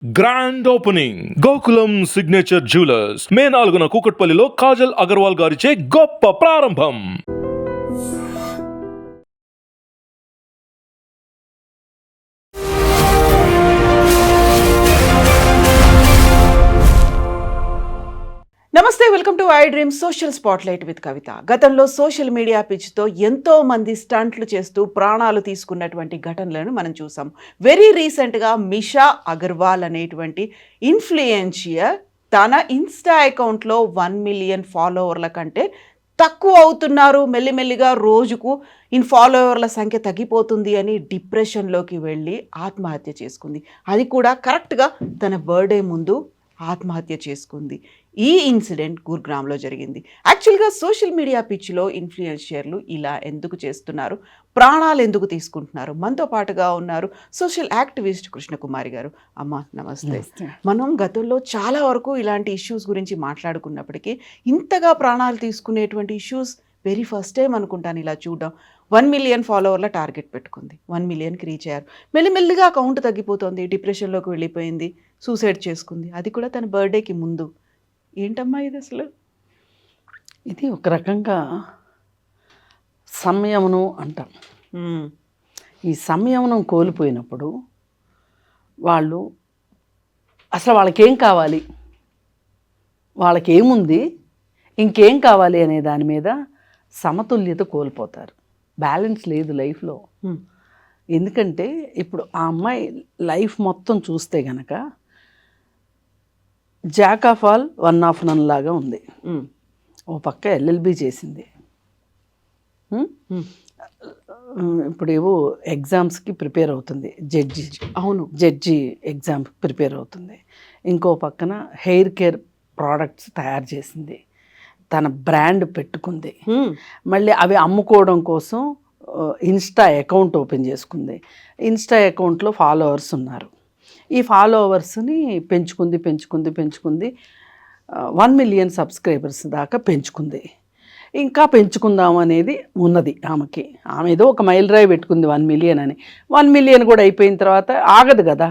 Grand opening Gokulam signature jewellers May 4న కూకట్పల్లిలో కాజల్ అగర్వాల్ గారిచే గొప్ప ప్రారంభం. నమస్తే, welcome to I dream social spotlight with Kavitha. గతంలో సోషల్ మీడియా పిచ్తో ఎంతో మంది స్టంట్లు చేస్తూ ప్రాణాలు తీసుకున్నటువంటి ఘటనలను మనం చూసాం. వెరీ రీసెంట్గా మిషా అగర్వాల్ అనేటువంటి ఇన్ఫ్లుయెన్షియర్ తన ఇన్స్టా అకౌంట్లో 1 మిలియన్ ఫాలోవర్ల కంటే తక్కువ అవుతున్నారు, మెల్లిమెల్లిగా రోజుకు ఫాలోవర్ల సంఖ్య తగ్గిపోతుంది అని డిప్రెషన్లోకి వెళ్ళి ఆత్మహత్య చేసుకుంది. అది కూడా కరెక్ట్గా తన బర్త్డే ముందు ఆత్మహత్య చేసుకుంది. ఈ ఇన్సిడెంట్ గుర్గ్రామ్లో జరిగింది. యాక్చువల్గా సోషల్ మీడియా పిచ్చిలో ఇన్ఫ్లుయెన్షియర్లు ఇలా ఎందుకు చేస్తున్నారు, ప్రాణాలు ఎందుకు తీసుకుంటున్నారు? మనతో పాటుగా ఉన్నారు సోషల్ యాక్టివిస్ట్ కృష్ణకుమారి గారు. అమ్మ నమస్తే. మనం గతంలో చాలా వరకు ఇలాంటి ఇష్యూస్ గురించి మాట్లాడుకున్నప్పటికీ ఇంతగా ప్రాణాలు తీసుకునేటువంటి ఇష్యూస్ వెరీ ఫస్ట్ టైం అనుకుంటాను ఇలా చూడడం. 1 మిలియన్ ఫాలోవర్ల టార్గెట్ పెట్టుకుంది, 1 మిలియన్కి రీచ్ అయ్యారు. మెల్లిమెల్లిగా అకౌంట్ తగ్గిపోతుంది, డిప్రెషన్లోకి వెళ్ళిపోయింది, సూసైడ్ చేసుకుంది, అది కూడా తన బర్త్డేకి ముందు. ఏంటమ్మా ఇది అసలు? ఇది ఒక రకంగా సంయమనం అంటాం. ఈ సంయమనం కోల్పోయినప్పుడు వాళ్ళు అసలు వాళ్ళకేం కావాలి, వాళ్ళకేముంది, ఇంకేం కావాలి అనే దాని మీద సమతుల్యత కోల్పోతారు. బ్యాలెన్స్ లేదు లైఫ్లో. ఎందుకంటే ఇప్పుడు ఆ అమ్మాయి లైఫ్ మొత్తం చూస్తే గనక jack of all one of none లాగా ఉంది. ఓ పక్క ఎల్ఎల్బి చేసింది, ఇప్పుడు ఏవో ఎగ్జామ్స్కి ప్రిపేర్ అవుతుంది, జడ్జి ఎగ్జామ్కి ప్రిపేర్ అవుతుంది. ఇంకో పక్కన హెయిర్ కేర్ ప్రోడక్ట్స్ తయారు చేసింది, తన బ్రాండ్ పెట్టుకుంది, మళ్ళీ అవి అమ్ముకోవడం కోసం ఇన్స్టా అకౌంట్ ఓపెన్ చేసుకుంది. ఇన్స్టా అకౌంట్లో ఫాలోవర్స్ ఉన్నారు. ఈ ఫాలోవర్స్ని పెంచుకుంది 1 మిలియన్ సబ్స్క్రైబర్స్ దాకా పెంచుకుంది. ఇంకా పెంచుకుందాం అనేది ఉన్నది ఆమెకి. ఆమె ఏదో ఒక మైలురాయి పెట్టుకుంది 1 మిలియన్ అని. 1 మిలియన్ కూడా అయిపోయిన తర్వాత ఆగదు కదా,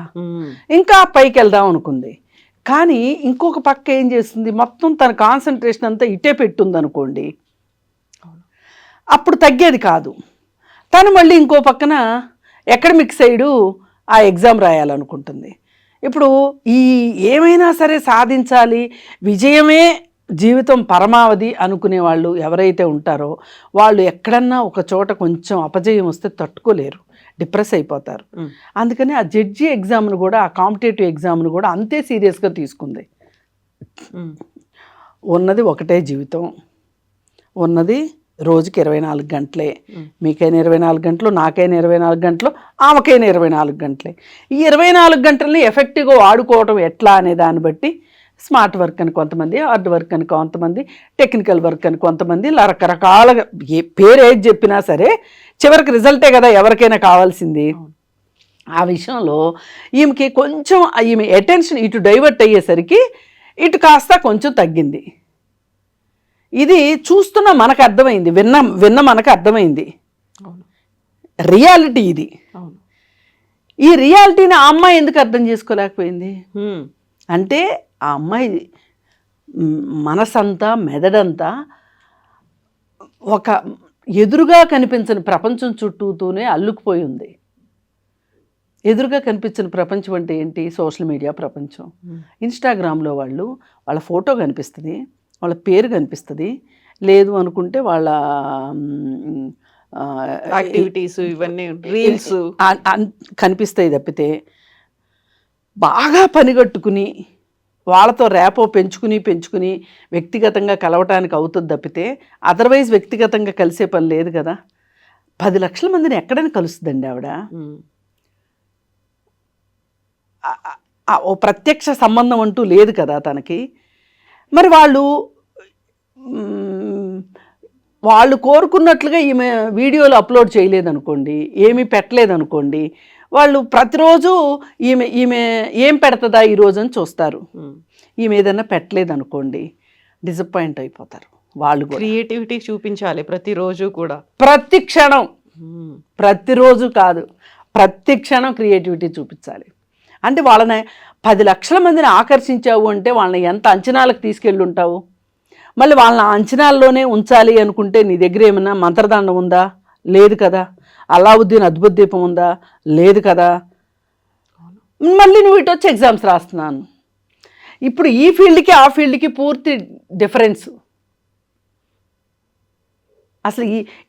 ఇంకా పైకి వెళ్దాం అనుకుంది. కానీ ఇంకొక పక్క ఏం చేస్తుంది, మొత్తం తన కాన్సన్ట్రేషన్ అంతా ఇటే పెట్టుంది అనుకోండి, అప్పుడు తగ్గేది కాదు. తను మళ్ళీ ఇంకో పక్కన అకాడమిక్ సైడు ఆ ఎగ్జామ్ రాయాలనుకుంటుంది. ఇప్పుడు ఈ ఏమైనా సరే సాధించాలి, విజయమే జీవితం పరమావధి అనుకునే వాళ్ళు ఎవరైతే ఉంటారో వాళ్ళు ఎక్కడన్నా ఒక చోట కొంచెం అపజయం వస్తే తట్టుకోలేరు, డిప్రెస్ అయిపోతారు. అందుకని ఆ జడ్జి ఎగ్జామ్ను కూడా, ఆ కాంపిటేటివ్ ఎగ్జామ్ను కూడా అంతే సీరియస్గా తీసుకుంది. ఉన్నది ఒకటే జీవితం, ఉన్నది రోజుకి 24 గంటలే. మీకైనా 24 గంటలు, నాకైనా 24 గంటలు, ఆమెకైనా 24 గంటలే. ఈ 24 గంటలని ఎఫెక్టివ్గా వాడుకోవడం ఎట్లా అనే దాన్ని బట్టి స్మార్ట్ వర్క్ అని కొంతమంది, హార్డ్ వర్క్ అని కొంతమంది, టెక్నికల్ వర్క్ అని కొంతమంది, రకరకాలుగా పేరు ఏది చెప్పినా సరే చివరికి రిజల్టే కదా ఎవరికైనా కావాల్సింది. ఆ విషయంలో ఈమెకి కొంచెం ఈమె అటెన్షన్ ఇటు డైవర్ట్ అయ్యేసరికి ఇటు కాస్త కొంచెం తగ్గింది. ఇది చూస్తున్న మనకు అర్థమైంది, విన్న మనకు అర్థమైంది. రియాలిటీ ఇది. ఈ రియాలిటీని ఆ అమ్మాయి ఎందుకు అర్థం చేసుకోలేకపోయింది అంటే, ఆ అమ్మాయి మనసంతా, మెదడంతా ఒక ఎదురుగా కనిపించని ప్రపంచం చుట్టూతోనే అల్లుకుపోయి ఉంది. ఎదురుగా కనిపించిన ప్రపంచం అంటే ఏంటి? సోషల్ మీడియా ప్రపంచం. ఇన్స్టాగ్రామ్లో వాళ్ళ ఫోటో కనిపిస్తుంది, వాళ్ళ పేరు కనిపిస్తుంది, లేదు అనుకుంటే వాళ్ళ యాక్టివిటీస్, ఇవన్నీ రీల్స్ కనిపిస్తాయి తప్పితే బాగా పనిగట్టుకుని వాళ్ళతో ర్యాపో పెంచుకుని వ్యక్తిగతంగా కలవటానికి అవుతుంది తప్పితే అదర్వైజ్ వ్యక్తిగతంగా కలిసే పని లేదు కదా. 10 లక్షల మందిని ఎక్కడైనా కలుస్తుందండి ఆవిడ. ఓ ప్రత్యక్ష సంబంధం అంటూ లేదు కదా తనకి. మరి వాళ్ళు కోరుకున్నట్లుగా ఈమె వీడియోలు అప్లోడ్ చేయలేదనుకోండి, ఏమీ పెట్టలేదనుకోండి, వాళ్ళు ప్రతిరోజు ఈమె ఏం పెడుతుందా ఈరోజు అని చూస్తారు. ఈమె ఏదైనా పెట్టలేదనుకోండి, డిసప్పాయింట్ అయిపోతారు వాళ్ళు. క్రియేటివిటీ చూపించాలి ప్రతిరోజు కూడా, ప్రతి క్షణం, ప్రతిరోజు కాదు, ప్రతి క్షణం క్రియేటివిటీ చూపించాలి. అంటే వాళ్ళని 10 లక్షల మందిని ఆకర్షించావు అంటే వాళ్ళని ఎంత అంచనాలకు తీసుకెళ్ళి ఉంటావు? మళ్ళీ వాళ్ళని ఆ అంచనాల్లోనే ఉంచాలి అనుకుంటే నీ దగ్గర ఏమైనా మంత్రదండం ఉందా? లేదు కదా. అలావుద్దీన్ అద్భుత దీపం ఉందా? లేదు కదా. మళ్ళీ నువ్వు ఇటు వచ్చి ఎగ్జామ్స్ రాస్తున్నాను. ఇప్పుడు ఈ ఫీల్డ్కి ఆ ఫీల్డ్కి పూర్తి డిఫరెన్స్. అసలు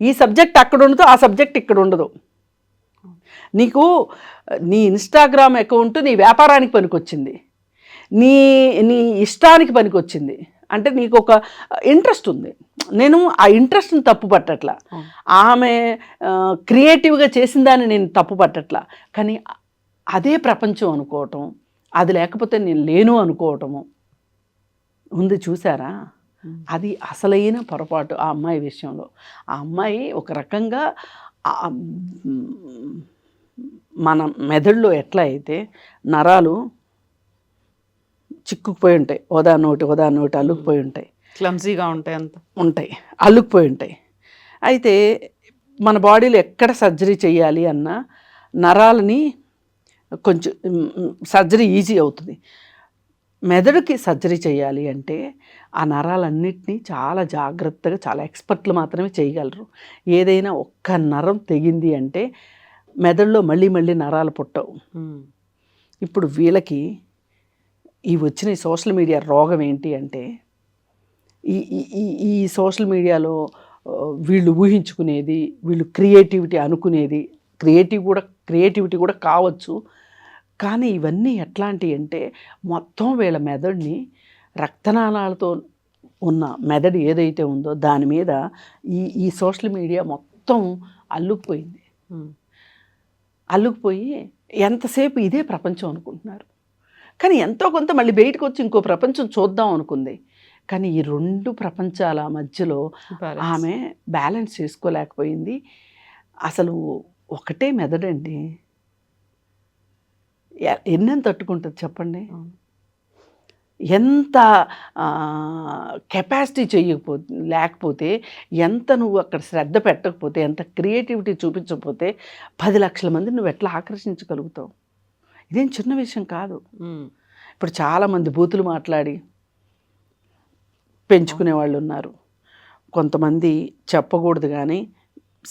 ఈ సబ్జెక్ట్ అక్కడ ఉండదు, ఆ సబ్జెక్ట్ ఇక్కడ ఉండదు. నీకు నీ ఇన్స్టాగ్రామ్ అకౌంట్ నీ వ్యాపారానికి పనికొచ్చింది, నీ నీ ఇష్టానికి పనికొచ్చింది. అంటే నీకు ఒక ఇంట్రెస్ట్ ఉంది. నేను ఆ ఇంట్రెస్ట్ని తప్పు పట్టట్లా, ఆమె క్రియేటివ్గా చేసిన దాన్ని నేను తప్పు పట్టట్లా. కానీ అదే ప్రపంచం అనుకోవటం, అది లేకపోతే నేను లేను అనుకోవటము ఉంది. చూసారా? అది అసలైన పొరపాటు ఆ అమ్మాయి విషయంలో. ఆ అమ్మాయి ఒక రకంగా మన మెదడులో ఎట్లా అయితే నరాలు చిక్కుకుపోయి ఉంటాయి, ఓదా నోటి అల్లుకుపోయి ఉంటాయి, క్లమ్జీగా ఉంటాయి, అల్లుకుపోయి ఉంటాయి. అయితే మన బాడీలో ఎక్కడ సర్జరీ చేయాలి అన్నా నరాలని కొంచెం సర్జరీ ఈజీ అవుతుంది. మెదడుకి సర్జరీ చేయాలి అంటే ఆ నరాలన్నింటినీ చాలా జాగ్రత్తగా, చాలా ఎక్స్పర్ట్లు మాత్రమే చేయగలరు. ఏదైనా ఒక్క నరం తెగింది అంటే మెదడులో మళ్ళీ మళ్ళీ నరాలు పుట్టవు. ఇప్పుడు వీళ్ళకి ఈ వచ్చిన సోషల్ మీడియా రోగం ఏంటి అంటే ఈ ఈ ఈ సోషల్ మీడియాలో వీళ్ళు ఊహించుకునేది, వీళ్ళు క్రియేటివిటీ అనుకునేది, క్రియేటివిటీ కూడా కావచ్చు. కానీ ఇవన్నీ ఎట్లాంటివి అంటే మొత్తం వీళ్ళ మెదడుని, రక్తనాళాలతో ఉన్న మెదడు ఏదైతే ఉందో దాని మీద ఈ సోషల్ మీడియా మొత్తం అల్లుకుపోయి ఎంతసేపు ఇదే ప్రపంచం అనుకుంటున్నారు. కానీ ఎంతో కొంత మళ్ళీ బయటకు వచ్చి ఇంకో ప్రపంచం చూద్దాం అనుకుంది. కానీ ఈ 2 ప్రపంచాల మధ్యలో ఆమె బ్యాలెన్స్ చేసుకోలేకపోయింది. అసలు ఒకటే మెదడండి, ఎన్నెంత తట్టుకుంటుంది చెప్పండి. ఎంత కెపాసిటీ లేకపోతే, ఎంత నువ్వు అక్కడ శ్రద్ధ పెట్టకపోతే, ఎంత క్రియేటివిటీ చూపించకపోతే 10 లక్షల మంది నువ్వు ఎట్లా ఆకర్షించగలుగుతావు? ఇదేం చిన్న విషయం కాదు. ఇప్పుడు చాలామంది బూతులు మాట్లాడి పెంచుకునే వాళ్ళు ఉన్నారు. కొంతమంది చెప్పకూడదు కానీ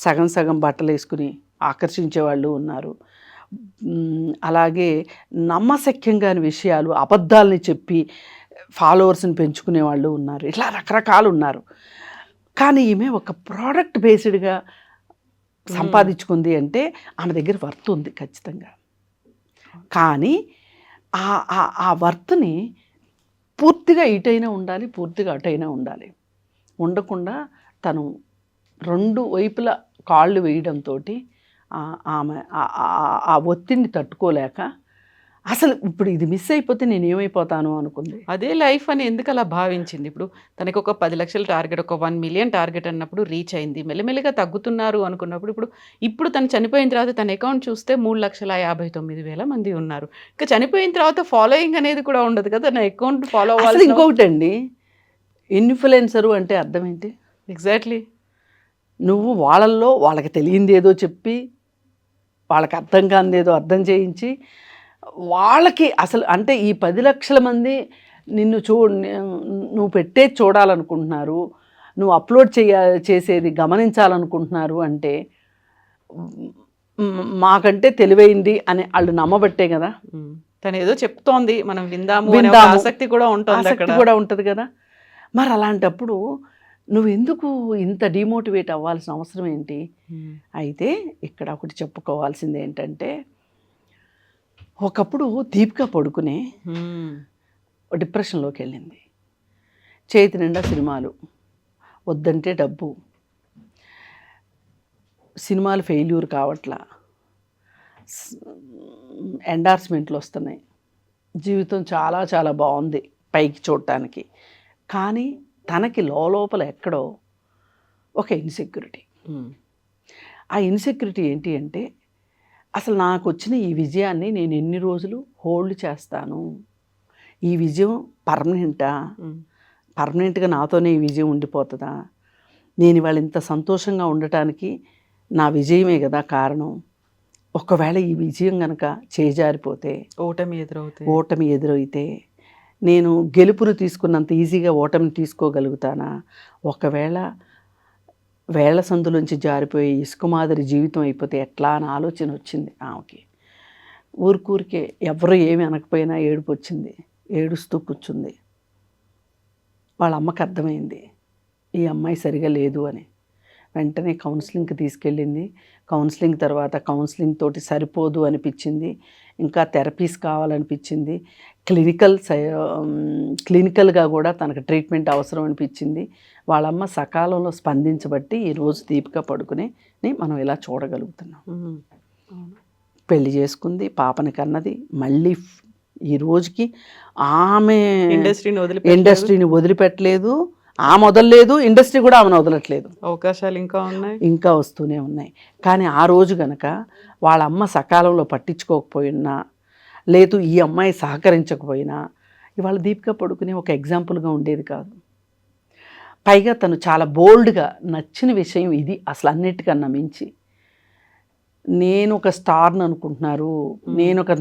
సగం సగం బట్టలు వేసుకుని ఆకర్షించే వాళ్ళు ఉన్నారు. అలాగే నమ్మశక్యంగాని విషయాలు, అబద్ధాలని చెప్పి ఫాలోవర్స్ని పెంచుకునే వాళ్ళు ఉన్నారు. ఇట్లా రకరకాలు ఉన్నారు. కానీ ఈమె ఒక ప్రోడక్ట్ బేస్డ్గా సంపాదించుకుంది అంటే ఆమె దగ్గర వర్త్ ఉంది ఖచ్చితంగా. కానీ ఆ వర్త్ని పూర్తిగా ఇటైనా ఉండాలి, పూర్తిగా అటైనా ఉండాలి. ఉండకుండా తను 2 వైపుల కాళ్ళు వేయడంతో ఆమె ఆ ఒత్తిడిని తట్టుకోలేక అసలు ఇప్పుడు ఇది మిస్ అయిపోతే నేను ఏమైపోతాను అనుకుంది. అదే లైఫ్ అని ఎందుకు అలా భావించింది? ఇప్పుడు తనకి ఒక 10 లక్షల టార్గెట్, ఒక 1 మిలియన్ టార్గెట్ అన్నప్పుడు రీచ్ అయింది. మెల్లమెల్లగా తగ్గుతున్నారు అనుకున్నప్పుడు ఇప్పుడు తను చనిపోయిన తర్వాత తన అకౌంట్ చూస్తే 3,59,000 మంది ఉన్నారు. ఇంకా చనిపోయిన తర్వాత ఫాలోయింగ్ అనేది కూడా ఉండదు కదా, తన అకౌంట్ ఫాలో అవ్వాలి. ఇంకొకటి అండి, ఇన్ఫ్లుయెన్సరు అంటే అర్థం ఏంటి? ఎగ్జాక్ట్లీ. నువ్వు వాళ్ళకి తెలియంది ఏదో చెప్పి, వాళ్ళకి అర్థం కానిదేదో అర్థం చేయించి, వాళ్ళకి అసలు అంటే ఈ 10 లక్షల మంది నిన్ను నువ్వు పెట్టేది చూడాలనుకుంటున్నారు, నువ్వు అప్లోడ్ చేసేది గమనించాలనుకుంటున్నారు అంటే మాకంటే తెలివైంది అని వాళ్ళు నమ్మబట్టే కదా. తను ఏదో చెప్తోంది, మనం విందాము ఆసక్తి కూడా ఉంటుంది కదా. మరి అలాంటప్పుడు నువ్వెందుకు ఇంత డిమోటివేట్ అవ్వాల్సిన అవసరం ఏంటి? అయితే ఇక్కడ ఒకటి చెప్పుకోవాల్సింది ఏంటంటే, ఒకప్పుడు దీపిక పడుకునే డిప్రెషన్లోకి వెళ్ళింది. చేతి నిండా సినిమాలు, వద్దంటే డబ్బు, సినిమాలు ఫెయిల్యూర్ కావట్లా, ఎండార్స్మెంట్లు వస్తున్నాయి, జీవితం చాలా చాలా బాగుంది పైకి చూడటానికి. కానీ తనకి లోపల ఎక్కడో ఒక ఇన్సెక్యూరిటీ. ఆ ఇన్సెక్యూరిటీ ఏంటి అంటే, అసలు నాకు వచ్చిన ఈ విజయాన్ని నేను ఎన్ని రోజులు హోల్డ్ చేస్తాను? ఈ విజయం పర్మనెంట్గా నాతోనే ఈ విజయం ఉండిపోతుందా? నేను ఇవాళ ఇంత సంతోషంగా ఉండటానికి నా విజయమే కదా కారణం. ఒకవేళ ఈ విజయం గనక చేజారిపోతే, ఓటమి ఎదురైతే నేను గెలుపును తీసుకున్నంత ఈజీగా ఓటమిని తీసుకోగలుగుతానా? ఒకవేళ వేళ్ల సందులోంచి జారిపోయి ఇసుక మాదిరి జీవితం అయిపోతే ఎట్లా అని ఆలోచన వచ్చింది ఆమెకి. ఊరికే ఎవరు ఏమి అనకపోయినా ఏడుపు వచ్చింది. ఏడుస్తూ కూర్చుంది. వాళ్ళ అమ్మకి అర్థమైంది ఈ అమ్మాయి సరిగా లేదు అని. వెంటనే కౌన్సిలింగ్కి తీసుకెళ్ళింది. కౌన్సిలింగ్ తర్వాత కౌన్సిలింగ్ తోటి సరిపోదు అనిపించింది. ఇంకా థెరపీస్ కావాలనిపించింది. క్లినికల్గా కూడా తనకు ట్రీట్మెంట్ అవసరం అనిపించింది. వాళ్ళమ్మ సకాలంలో స్పందించబట్టి ఈరోజు దీపిక పడుకుని మనం ఇలా చూడగలుగుతున్నాం. పెళ్లి చేసుకుంది, పాపని కన్నది. మళ్ళీ ఈ రోజుకి ఆమె ఇండస్ట్రీని వదిలిపెట్టలేదు. ఆమె వదలలేదు, ఇండస్ట్రీ కూడా ఆమెను వదలట్లేదు. అవకాశాలు ఇంకా వస్తూనే ఉన్నాయి. కానీ ఆ రోజు గనక వాళ్ళ అమ్మ సకాలంలో పట్టించుకోకపోయినా, లేదు ఈ అమ్మాయి సహకరించకపోయినా ఇవాళ దీపిక పడుకునే ఒక ఎగ్జాంపుల్గా ఉండేది కాదు. పైగా తను చాలా బోల్డ్గా నచ్చిన విషయం ఇది. అసలు అన్నిటికన్నా మించి నేను ఒక స్టార్ని అనుకుంటున్నారు,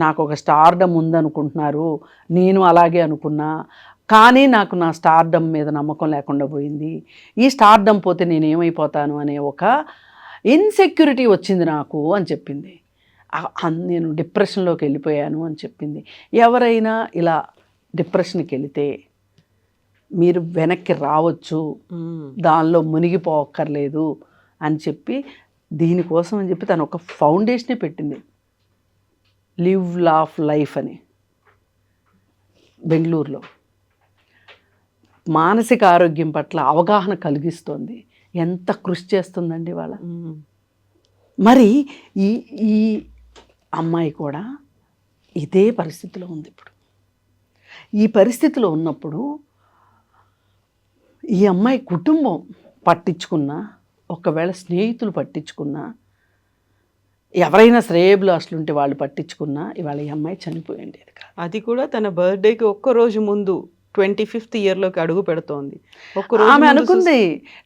నాకు ఒక స్టార్డమ్ ఉందనుకుంటున్నారు, నేను అలాగే అనుకున్నా, కానీ నాకు నా స్టార్డమ్ మీద నమ్మకం లేకుండా పోయింది. ఈ స్టార్డమ్ పోతే నేను ఏమైపోతాను అనే ఒక ఇన్సెక్యూరిటీ వచ్చింది నాకు అని చెప్పింది. నేను డిప్రెషన్లోకి వెళ్ళిపోయాను అని చెప్పింది. ఎవరైనా ఇలా డిప్రెషన్కి వెళితే మీరు వెనక్కి రావచ్చు, దానిలో మునిగిపోక్కర్లేదు అని చెప్పి, దీనికోసం అని చెప్పి తను ఒక ఫౌండేషనే పెట్టింది, లివ్ లాఫ్ లైఫ్ అని, బెంగళూరులో. మానసిక ఆరోగ్యం పట్ల అవగాహన కలిగిస్తోంది. ఎంత కృషి చేస్తుందండి వాళ్ళ. మరి ఈ అమ్మాయి కూడా ఇదే పరిస్థితిలో ఉంది ఇప్పుడు. ఈ పరిస్థితిలో ఉన్నప్పుడు ఈ అమ్మాయి కుటుంబం పట్టించుకున్నా, ఒకవేళ స్నేహితులు పట్టించుకున్నా, ఎవరైనా శ్రేయభిలాషులుంటే వాళ్ళు పట్టించుకున్నా ఇవాళ ఈ అమ్మాయి చనిపోయి ఉండేది కాదు. అది కూడా తన బర్త్డేకి ఒక్కరోజు ముందు 25th ఇయర్లోకి అడుగు పెడుతోంది. ఆమె అనుకుంది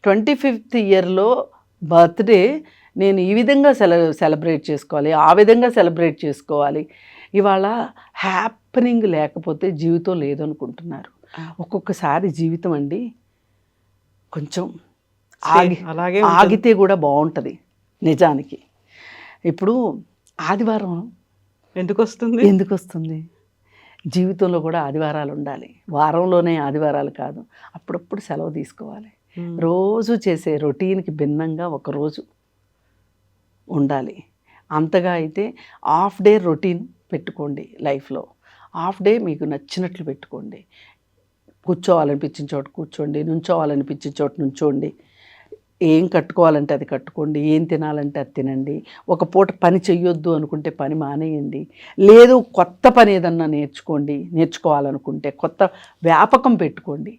25th ఇయర్లో బర్త్డే నేను ఈ విధంగా సెలబ్రేట్ చేసుకోవాలి, ఆ విధంగా సెలబ్రేట్ చేసుకోవాలి. ఇవాళ హ్యాపెనింగ్ లేకపోతే జీవితం లేదనుకుంటున్నారు. ఒక్కొక్కసారి జీవితం అండి కొంచెం ఆగితే కూడా బాగుంటుంది నిజానికి. ఇప్పుడు ఆదివారం ఎందుకు వస్తుంది? జీవితంలో కూడా ఆదివారాలు ఉండాలి. వారంలోనే ఆదివారాలు కాదు, అప్పుడప్పుడు సెలవు తీసుకోవాలి. రోజు చేసే రొటీన్కి భిన్నంగా ఒకరోజు ఉండాలి. అంతగా అయితే హాఫ్ డే రొటీన్ పెట్టుకోండి లైఫ్లో. హాఫ్ డే మీకు నచ్చినట్లు పెట్టుకోండి. కూర్చోవాలనిపించిన చోట కూర్చోండి, నుంచోవాలనిపించిన చోట నుంచోండి. ఏం కట్టుకోవాలంటే అది కట్టుకోండి, ఏం తినాలంటే అది తినండి. ఒక పూట పని చెయ్యొద్దు అనుకుంటే పని మానేయండి. లేదు కొత్త పని ఏదన్నా నేర్చుకోవాలనుకుంటే కొత్త వ్యాపకం పెట్టుకోండి.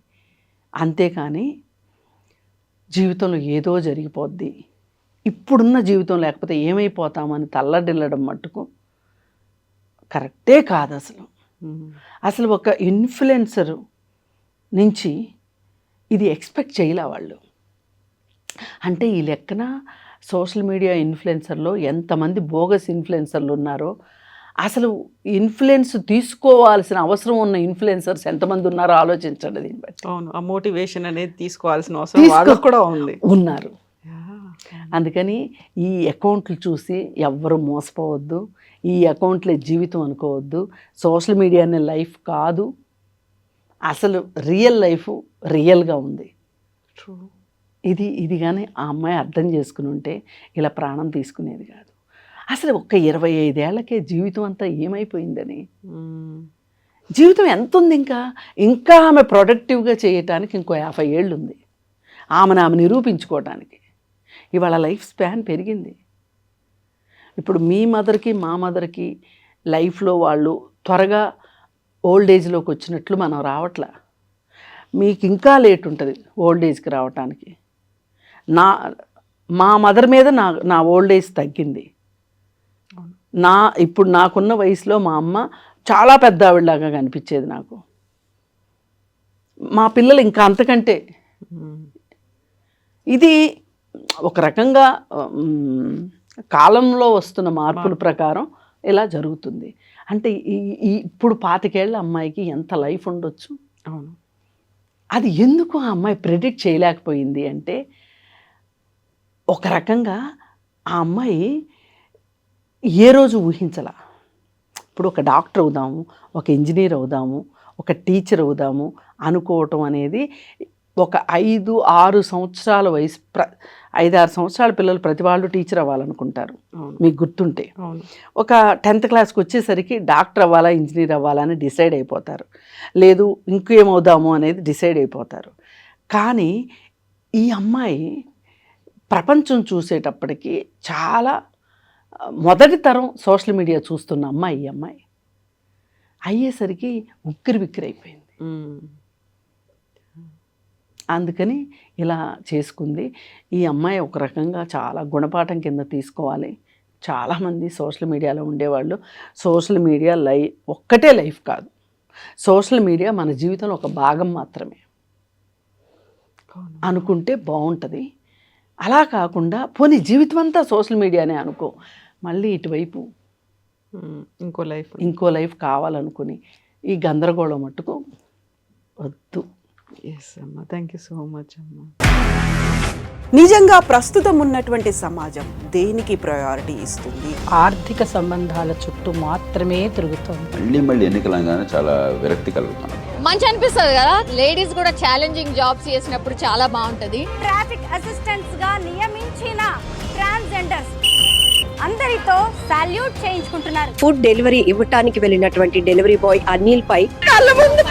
అంతేకాని జీవితంలో ఏదో జరిగిపోద్ది, ఇప్పుడున్న జీవితం లేకపోతే ఏమైపోతామని తల్లడిల్లడం మట్టుకు కరెక్టే కాదు. అసలు ఒక ఇన్ఫ్లుయెన్సర్ నుంచి ఇది ఎక్స్పెక్ట్ చేయలే వాళ్ళు. అంటే ఈ లెక్కన సోషల్ మీడియా ఇన్ఫ్లుయెన్సర్లో ఎంతమంది బోగస్ ఇన్ఫ్లుయెన్సర్లు ఉన్నారో, అసలు ఇన్ఫ్లుయెన్స్ తీసుకోవాల్సిన అవసరం ఉన్న ఇన్ఫ్లుయెన్సర్స్ ఎంతమంది ఉన్నారో ఆలోచించండి. దీన్ని బట్టి అవును, ఆ మోటివేషన్ అనేది తీసుకోవాల్సిన అవసరం వాళ్ళకు కూడా ఉన్నారు. అందుకని ఈ అకౌంట్లు చూసి ఎవ్వరూ మోసపోవద్దు. ఈ అకౌంట్లే జీవితం అనుకోవద్దు. సోషల్ మీడియానే లైఫ్ కాదు. అసలు రియల్ లైఫ్ రియల్గా ఉంది. ఇది కానీ ఆ అమ్మాయి అర్థం చేసుకుని ఉంటే ఇలా ప్రాణం తీసుకునేది కాదు. అసలు ఒక్క 25 ఏళ్లకే జీవితం అంతా ఏమైపోయిందని. జీవితం ఎంత ఉంది ఇంకా ఆమె ప్రొడక్టివ్గా చేయటానికి ఇంకో 50 ఏళ్ళు ఉంది ఆమె నిరూపించుకోవటానికి. ఇవాళ లైఫ్ స్పాన్ పెరిగింది. ఇప్పుడు మీ మదర్కి మా మదర్కి లైఫ్లో వాళ్ళు త్వరగా ఓల్డ్ ఏజ్లోకి వచ్చినట్లు మనం రావట్లా. మీకు ఇంకా లేట్ ఉంటుంది ఓల్డ్ ఏజ్కి రావటానికి. మా మదర్ మీద నా ఓల్డ్ ఏజ్ తగ్గింది. ఇప్పుడు నాకున్న వయసులో మా అమ్మ చాలా పెద్ద ఆవిడలాగా కనిపించేది నాకు. మా పిల్లలు ఇంకా అంతకంటే. ఇది ఒక రకంగా కాలంలో వస్తున్న మార్పుల ప్రకారం ఇలా జరుగుతుంది. అంటే ఇప్పుడు 25 ఏళ్ల అమ్మాయికి ఎంత లైఫ్ ఉండొచ్చు. అవును. అది ఎందుకు ఆ అమ్మాయి ప్రెడిక్ట్ చేయలేకపోయింది అంటే, ఒక రకంగా ఆ అమ్మాయి ఏ రోజు ఊహించలా. ఇప్పుడు ఒక డాక్టర్ అవుదాము, ఒక ఇంజనీర్ అవుదాము, ఒక టీచర్ అవుదాము అనుకోవటం అనేది ఒక 5-6 సంవత్సరాల వయసు 5-6 సంవత్సరాల పిల్లలు ప్రతి వాళ్ళు టీచర్ అవ్వాలనుకుంటారు. మీకు గుర్తుంటే ఒక 10th క్లాస్కి వచ్చేసరికి డాక్టర్ అవ్వాలా ఇంజనీర్ అవ్వాలా అని డిసైడ్ అయిపోతారు, లేదు ఇంకేమవుదాము అనేది డిసైడ్ అయిపోతారు. కానీ ఈ అమ్మాయి ప్రపంచం చూసేటప్పటికి చాలా మొదటి తరం సోషల్ మీడియా చూస్తున్న అమ్మాయి ఈ అమ్మాయి అయ్యేసరికి ఉక్కిరి బిక్కిరి అయిపోయింది. అందుకని ఇలా చేసుకుంది. ఈ అమ్మాయి ఒక రకంగా చాలా గుణపాఠం కింద తీసుకోవాలి. చాలామంది సోషల్ మీడియాలో ఉండేవాళ్ళు సోషల్ మీడియా ఒక్కటే లైఫ్ కాదు, సోషల్ మీడియా మన జీవితంలో ఒక భాగం మాత్రమే అనుకుంటే బాగుంటుంది. అలా కాకుండా పోనీ జీవితం అంతా సోషల్ మీడియానే అనుకో, మళ్ళీ ఇటువైపు ఇంకో లైఫ్ కావాలనుకుని ఈ గందరగోళం మట్టుకు వద్దు. ఎస్ అమ్మా, థ్యాంక్ యూ సో మచ్ అమ్మా. నిజంగా ప్రస్తుతం ఉన్నటువంటి సమాజం దేనికి ప్రయారిటీ ఇస్తుంది? ఆర్థిక సంబంధాల చుట్టూ మాత్రమే తిరుగుతుంది. మళ్ళీ ఎన్నికలంగానే చాలా విరక్తి కలుగుతాను. మంచి అనిపిస్తుంది కదా, లేడీస్ కూడా ఛాలెంజింగ్ జాబ్స్ చేసినప్పుడు చాలా బాగుంటది. ట్రాఫిక్ అసిస్టెంట్స్ గా నియమించిన ట్రాన్స్జెండర్స్ అందరితో సాల్యూట్ చేయించుకుంటున్నారు. ఫుడ్ డెలివరీ ఇవ్వటానికి వెళ్ళినటువంటి డెలివరీ బాయ్ అనిల్ పై కళ్ళ ముందు